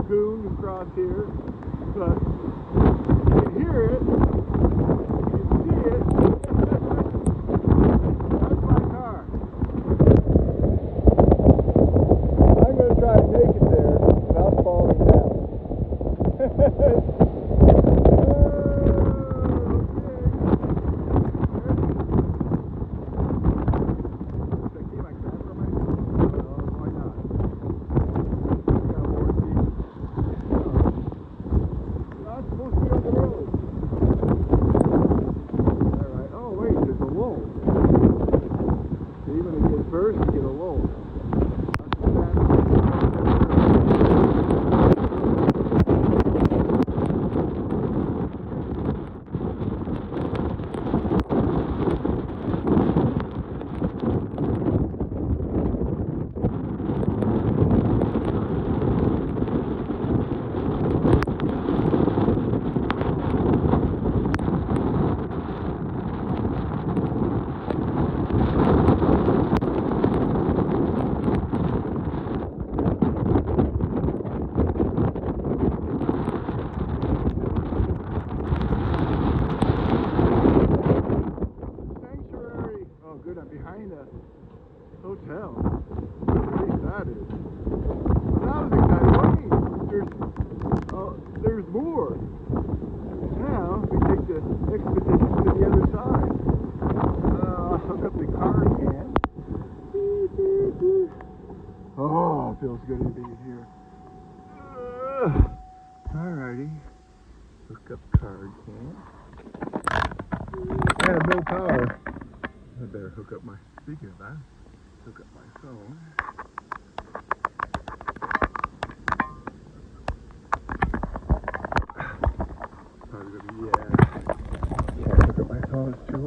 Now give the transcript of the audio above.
lagoon across here, but you can hear it, you can see it. That's my car. I'm going to try to make it there without falling down. First, you get a lull. I'm behind a hotel. What a place that is. Well, that was exciting. Wait, there's more. Now we take the expedition to the other side. I'll hook up the car can. Oh, it feels good to be in here. Alrighty. Hook up car can. I have no power. I better hook up my, speaking of that, hook up my phone. Probably gonna be, yeah, hook up my phone, it's too